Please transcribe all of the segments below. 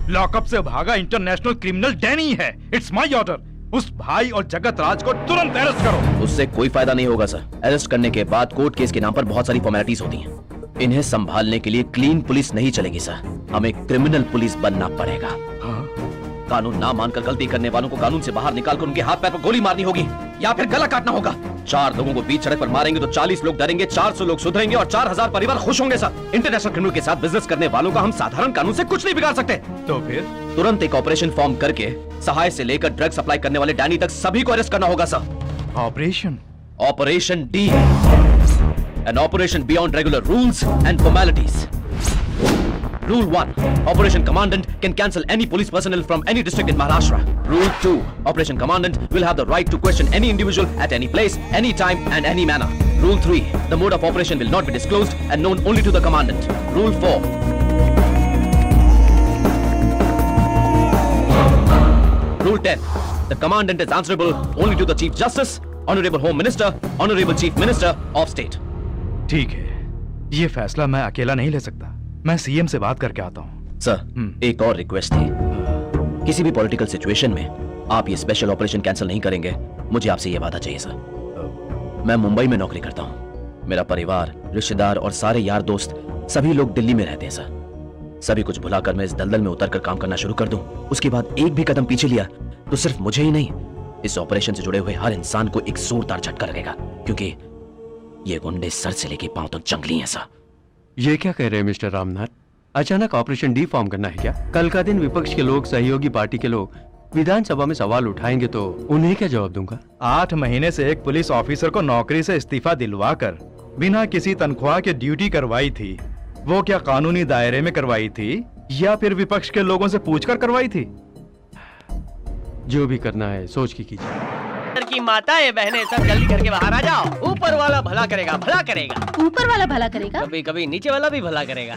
Lockup से भागा international criminal Danny है। It's my order. उस भाई और जगत राज को तुरंत अरेस्ट करो। उससे कोई फायदा नहीं होगा सर। अरेस्ट करने के बाद कोर्ट केस के नाम पर बहुत सारी फॉर्मेलिटीज होती हैं। इन्हें संभालने के लिए क्लीन पुलिस नहीं चलेगी सर, हमें क्रिमिनल पुलिस बनना पड़ेगा। हाँ? कानून ना मानकर गलती करने वालों को कानून से बाहर निकालकर उनके हाथ पैर पर गोली मारनी होगी या फिर गला काटना होगा। 4 लोगों को बीच सड़क पर मारेंगे तो 40 लोग डरेंगे, 400 लोग सुधरेंगे और 4000 परिवार खुश होंगे सर। इंटरनेशनल क्रिमिनल के साथ बिजनेस करने वालों का हम साधारण कानून से कुछ नहीं बिगाड़ सकते। तो फिर तुरंत एक ऑपरेशन फॉर्म करके सहाय से लेकर ड्रग सप्लाई करने वाले डैनी तक सभी को अरेस्ट करना होगा sir. Operation D, an operation beyond regular rules and formalities. Rule 1. Operation Commandant can cancel any police personnel from any district in Maharashtra. Rule 2. Operation Commandant will have the right to question any individual at any place, any time and any manner. Rule 3. The mode of operation will not be disclosed and known only to the Commandant. Rule 4. Rule 10. The Commandant is answerable only to the Chief Justice, Honorable Home Minister, Honorable Chief Minister of State. ठीक है, ये फैसला मैं अकेला नहीं ले सकता। मैं सीएम से बात करके आता हूँ। सर, एक और रिक्वेस्ट थी। किसी भी पॉलिटिकल सिचुएशन में आप ये स्पेशल ऑपरेशन कैंसिल नहीं करेंगे, मुझे आपसे ये वादा चाहिए सर। मैं मुंबई में नौकरी करता हूँ। मेरा परिवार, रिश्तेदार और सारे यार दोस्त सभी लोग दिल्ली में रहते हैं सर। सभी कुछ भुलाकर मैं इस दलदल में उतरकर काम करना शुरू कर दूं, उसके बाद एक भी कदम पीछे लिया तो सिर्फ मुझे ही नहीं, इस ऑपरेशन से जुड़े हुए हर इंसान को एक जोरदार झटका लगेगा, क्योंकि ये गुंडे सर से लेके पांव तक जंगली हैं सर। ये क्या कह रहे हैं मिस्टर रामनाथ? अचानक ऑपरेशन डी फॉर्म करना है क्या? कल का दिन विपक्ष के लोग, सहयोगी पार्टी के लोग विधानसभा में सवाल उठाएंगे तो उन्हें क्या जवाब दूंगा? 8 महीने से एक पुलिस ऑफिसर को नौकरी से इस्तीफा दिलवाकर बिना किसी तनख्वाह के ड्यूटी करवाई थी। वो क्या कानूनी दायरे में करवाई थी या फिर विपक्ष के लोगों से पूछकर करवाई थी? जो भी करना है सोच के कीजिए। की माताएं बहनें सब जल्दी करके बाहर आ जाओ। ऊपर वाला भला करेगा, भला करेगा। ऊपर वाला भला करेगा? कभी कभी नीचे वाला भी भला करेगा।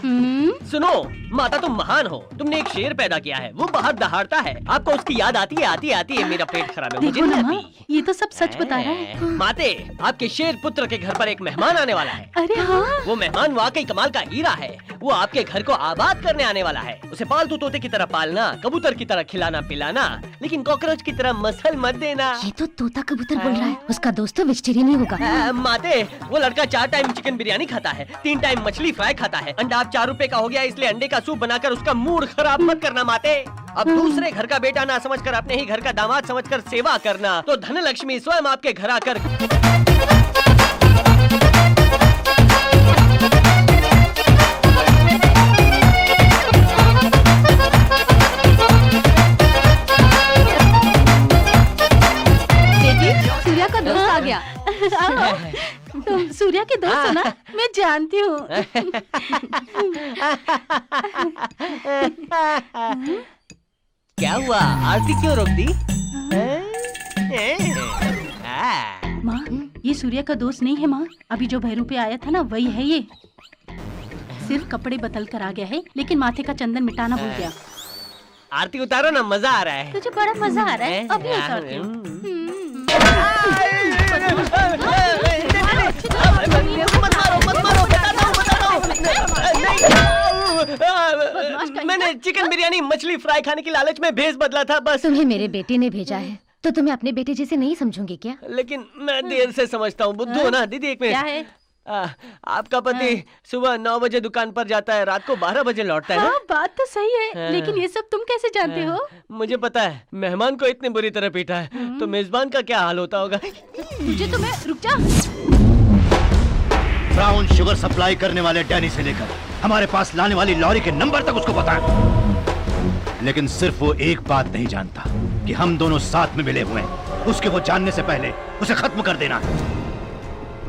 सुनो माता, तुम महान हो। तुमने एक शेर पैदा किया है, वो बाहर दहाड़ता है। आपको उसकी याद आती है, आती है। मेरा पेट खराब है, मुझे नहीं आती। ये तो सब सच बता रहा है। माते, आपके शेर पुत्र के घर पर एक मेहमान आने वाला है। अरे हाँ, वो मेहमान वाकई कमाल का हीरा है। वो आपके घर को आबाद करने आने वाला है। उसे पालतू तोते की तरह पालना, कबूतर की तरह खिलाना पिलाना, लेकिन कॉकरोच की तरह मसल मत देना। ये तो तोता कबूतर बोल रहा है। उसका दोस्त तो वेजिटेरियन ही होगा। माते, वो लड़का 4 टाइम चिकन बिरयानी खाता है, 3 टाइम मछली फ्राई खाता है। अंडा अब 4 रुपए का हो गया, इसलिए अंडे का सूप बनाकर उसका मूड खराब मत करना माते। अब दूसरे घर का बेटा ना समझकर अपने ही घर का दामाद समझकर सेवा करना, तो धन लक्ष्मी स्वयं आपके घर आकर सूर्या का दोस्त आ गया। तुम सूर्या के दोस्त हो ना? मैं जानती हूँ। क्या हुआ? आरती क्यों रोक दी? माँ, ये सूर्या का दोस्त नहीं है माँ। अभी जो भैरू पे आया था ना, वही है ये। सिर्फ कपड़े बदल कर आ गया है, लेकिन माथे का चंदन मिटाना भूल गया। आरती उतारो ना, मजा आ रहा है। तुझे बड़ा मजा आ रहा है? अभी उतारती हूँ। मैंने चिकन बिरयानी मछली फ्राई खाने की लालच में भेस बदला था बस। तुम्हें मेरे बेटे ने भेजा है तो तुम्हें अपने बेटे जैसे नहीं समझूंगी क्या? लेकिन मैं देर से समझता हूँ। बुद्धू हो ना दीदी? एक मिनट। क्या है? आपका पति सुबह 9 बजे दुकान पर जाता है, रात को 12 बजे लौटता है ना? हाँ, बात तो सही है, लेकिन ये सब तुम कैसे जानते हो? मुझे पता है। मेहमान को इतनी बुरी तरह पीटा है तो मेजबान का क्या हाल होता होगा। मुझे तो मैं रुक जा। ब्राउन शुगर सप्लाई करने वाले डैनी से लेकर हमारे पास लाने वाली लॉरी के नंबर तक उसको पता है, लेकिन सिर्फ वो एक बात नहीं जानता कि हम दोनों साथ में मिले हुए हैं। उसके वो जानने से पहले उसे खत्म कर देना है।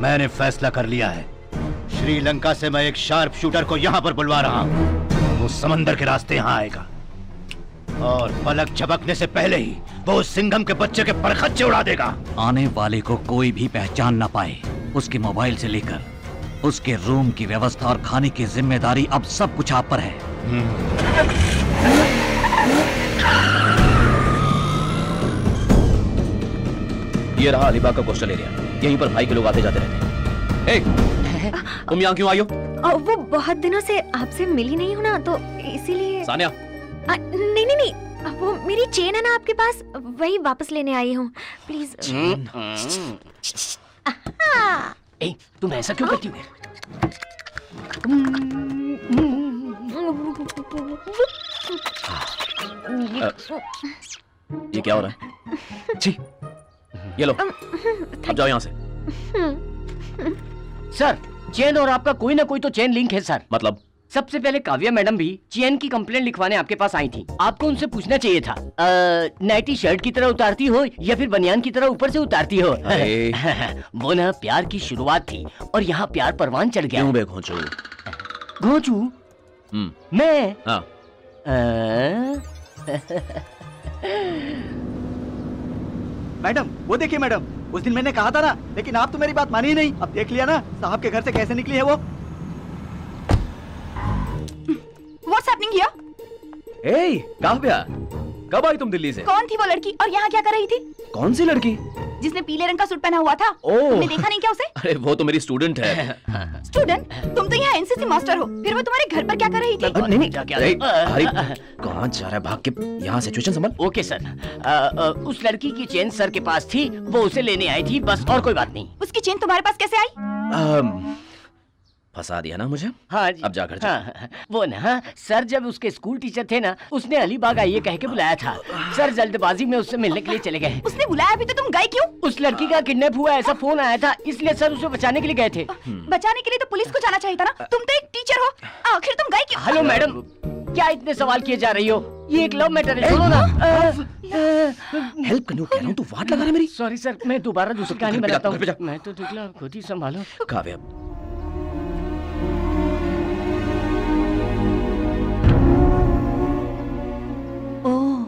मैंने फैसला कर लिया है। श्रीलंका से मैं एक शार्प शूटर को यहाँ पर बुलवा रहा हूँ। वो समंदर के रास्ते यहाँ आएगा और पलक झपकने से पहले ही वो सिंघम के बच्चे के परखच्चे उड़ा देगा। आने वाले को कोई भी पहचान ना पाए। उसके मोबाइल से लेकर उसके रूम की व्यवस्था और खाने की जिम्मेदारी अब सब कुछ आप पर है। ये रहा अलीबाग का कोस्टल एरिया। यहीं पर भाई के लोग आते जाते रहते हैं। तुम यहाँ क्यों आई हो? वो बहुत दिनों से आपसे मिली नहीं हूँ ना, तो इसीलिए। सानिया, नहीं नहीं नहीं, वो मेरी चेन है ना आपके पास, वही वापस लेने आई हूँ, प्लीज। ए, तुम ऐसा क्यों करती हो? ये क्या हो रहा है? छी, ये लो, अब जाओ यहाँ से। सर, चेन और आपका कोई ना कोई तो चेन लिंक है सर। मतलब? सबसे पहले काव्या मैडम भी चेन की कंप्लेंट लिखवाने आपके पास आई थी। आपको उनसे पूछना चाहिए था, नाइटी शर्ट की तरह उतारती हो या फिर बनियान की तरह ऊपर से उतारती हो? वो ना प्यार की शुरुआत थी और यहाँ प्यार परवान चढ़ गया। क्यों बे घोंचू? घोंचू? मैं? हाँ। मैडम, वो देखिए मैडम, उस दिन मैंने कहा था ना, लेकिन आप तो मेरी बात मानी ही नहीं। अब देख लिया ना साहब के घर से कैसे निकली है वो। What's happening here? ए, काव्या, कब आई तुम दिल्ली से? कौन थी वो लड़की और यहाँ क्या कर रही थी? कौन सी लड़की? जिसने पीले रंग का सूट पहना हुआ था। ओह। तुमने देखा नहीं क्या उसे? अरे वो तो मेरी स्टूडेंट है। स्टूडेंट? तुम तो यहाँ एनसीसी मास्टर हो, फिर वो तुम्हारे घर पर क्या कर रही थी? नहीं नहीं, हरी, कहाँ जा रहा है? भाग के यहाँ सिचुएशन संभाल। ओके सर, उस लड़की की चेन सर के पास थी, वो उसे लेने आई थी, बस और कोई बात नहीं। उसकी चेन तुम्हारे पास कैसे आई? फंसा दिया ना मुझे? हाँ जी। अब जा घर जा। हाँ, वो ना सर जब उसके स्कूल टीचर थे ना, उसने अलीबाग आइए कह के बुलाया था। सर जल्दबाजी में उससे मिलने के लिए चले गए। उसने बुलाया भी तो तुम गए क्यों? उस लड़की का किडनैप हुआ ऐसा फोन आया था, इसलिए सर उसे बचाने के लिए गए थे। बचाने के लिए तो पुलिस को जाना चाहिए था ना। तुम तो एक टीचर हो, आखिर तुम गए क्यों? हेलो मैडम, क्या इतने सवाल किए जा रही हो? ये एक लव मैटर है, छोड़ो ना। हेल्प करने को कह रहा हूँ, तू वाट लगा रहा है मेरी। सॉरी सर, मैं दोबारा दूसरी कहानी घर पे जा, बनाता घर पे जा। हूँ। मैं तो निकला, खुद ही संभालो। काव्या, ओह,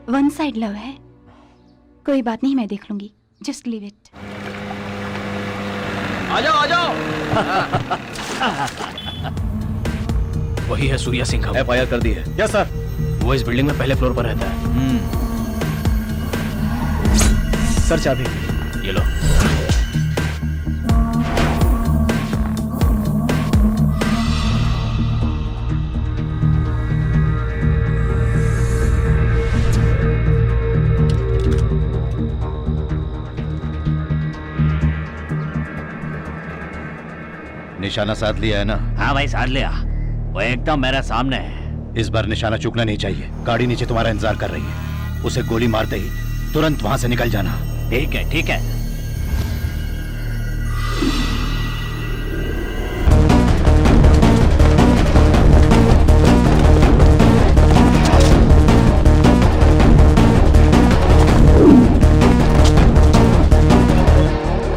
वन साइड लव है। कोई बात नहीं, मैं देख लूंगी। Just leave it. आ जाओ, आ जाओ। वही है सूर्या सिंह का। FIR कर दी है। Yes sir. वो इस बिल्डिंग में पहले फ्लोर पर रहता है। सर चाबी। ये लो। निशाना साध लिया है ना? हाँ भाई, साध लिया। वो एकदम मेरे सामने है। इस बार निशाना चूकना नहीं चाहिए। गाड़ी नीचे तुम्हारा इंतजार कर रही है। उसे गोली मारते ही तुरंत वहां से निकल जाना। ठीक है, ठीक है।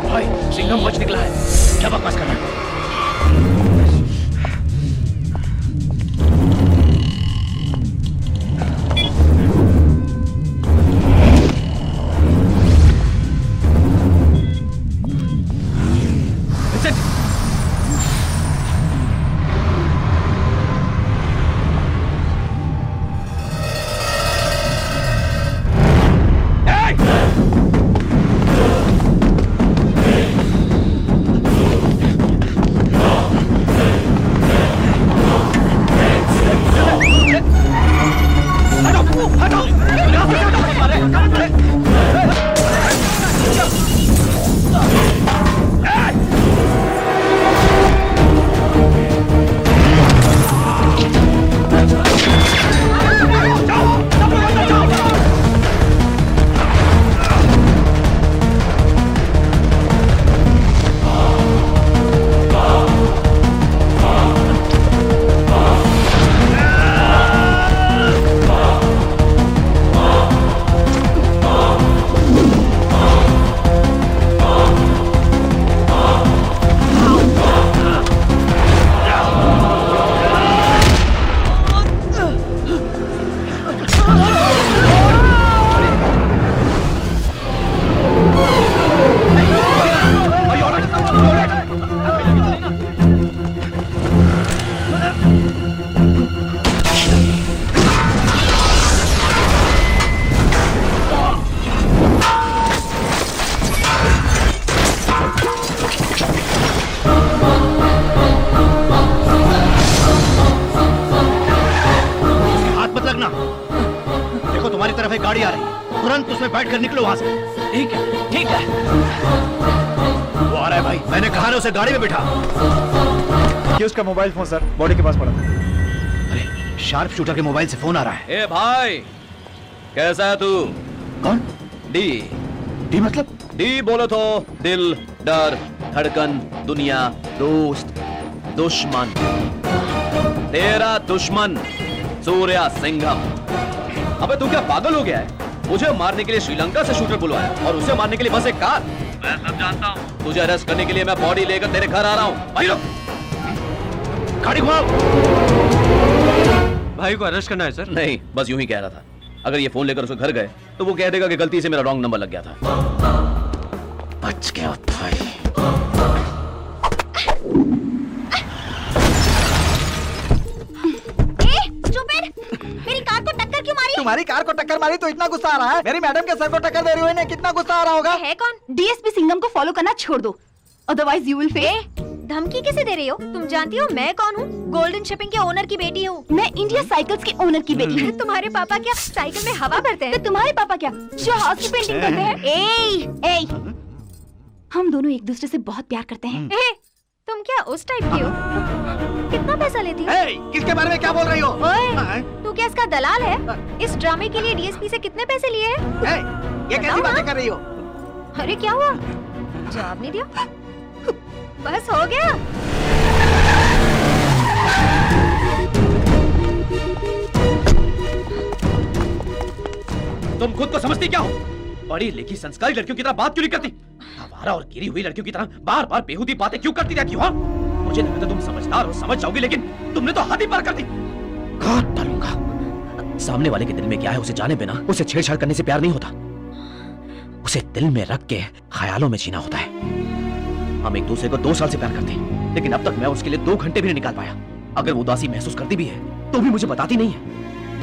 भाई, सिंघम बच निकला है। क्या बकवास कर रहा है? ना। देखो तुम्हारी तरफ एक गाड़ी आ रही है, तुरंत उसमें बैठ कर निकलो वहां से। ठीक है, ठीक है। वो आ रहा है भाई, मैंने कहा ना उसे गाड़ी में बिठा। ये उसका मोबाइल फोन सर बॉडी के पास पड़ा था। अरे शार्प शूटर के मोबाइल से फोन आ रहा है। ए भाई, कैसा है तू? कौन? डी। डी मतलब? डी बोलो तो दिल, डर, धड़कन, दुनिया, दोस्त, दुश्मन। तेरा दुश्मन सूर्या सिंघम। अबे तू क्या पागल हो गया है? मुझे मारने के लिए श्रीलंका से शूटर बुलवाया और उसे मारने के लिए बस एक कार। मैं सब जानता हूँ। तुझे अरेस्ट करने के लिए मैं बॉडी लेकर तेरे घर आ रहा हूँ। भाई लोग, गाड़ी घुमाओ। भाई को अरेस्ट करना है सर? नहीं, बस यूं ही कह रहा था। अगर ये फोन लेकर उसके घर गए तो वो कह देगा कि गलती से मेरा रॉन्ग नंबर लग गया था। बच गया भाई। मेरी कार को टक्कर क्यों मारी? तुम्हारी कार को टक्कर मारी तो इतना गुस्सा आ रहा है? मेरी मैडम के सर को टक्कर दे रही हो, इन्हें कितना गुस्सा आ रहा होगा? है कौन? डीएसपी सिंघम को फॉलो करना छोड़ दो, अदरवाइज यू विल फेल। धमकी किसे दे रही हो? तुम जानती हो मैं कौन हूँ? गोल्डन शिपिंग के ओनर की बेटी हूँ। मैं इंडिया साइकिल्स के ओनर की बेटी हूँ। तुम्हारे पापा क्या साइकिल में हवा भरते हैं? तो तुम्हारे पापा क्या जहाज की पेंटिंग करते हैं? ए, हम दोनों एक दूसरे से बहुत प्यार करते हैं। तुम क्या उस टाइप की हो? कितना पैसा लेती हो? किसके बारे में क्या बोल रही हो? ओए, तू क्या इसका दलाल है? इस ड्रामे के लिए डीएसपी से कितने पैसे लिए हैं? ये कैसी बातें कर रही हो? अरे क्या हुआ? जवाब नहीं दिया? बस हो गया। तुम खुद को समझती क्या हो? पढ़ी लिखी संस्कारी लड़कियों की तरह बात क्यों नहीं करती? आवारा और गिरी हुई लड़कियों की तरह बार बार बेहूदी बातें क्यों करती रहती हो? हाँ? मुझे लगा था तुम समझदार हो, समझ जाओगी, लेकिन तुमने तो हद ही पार कर दी। काट डालूंगा। सामने वाले के दिल में क्या है उसे जाने बिना उसे छेड़छाड़ करने से प्यार नहीं होता। उसे दिल में रख के ख्यालों में जीना होता है। हम एक दूसरे को 2 साल से प्यार करते हैं, लेकिन अब तक मैं उसके लिए 2 घंटे भी नहीं निकाल पाया। अगर वो उदासी महसूस करती भी है तो भी मुझे बताती नहीं है।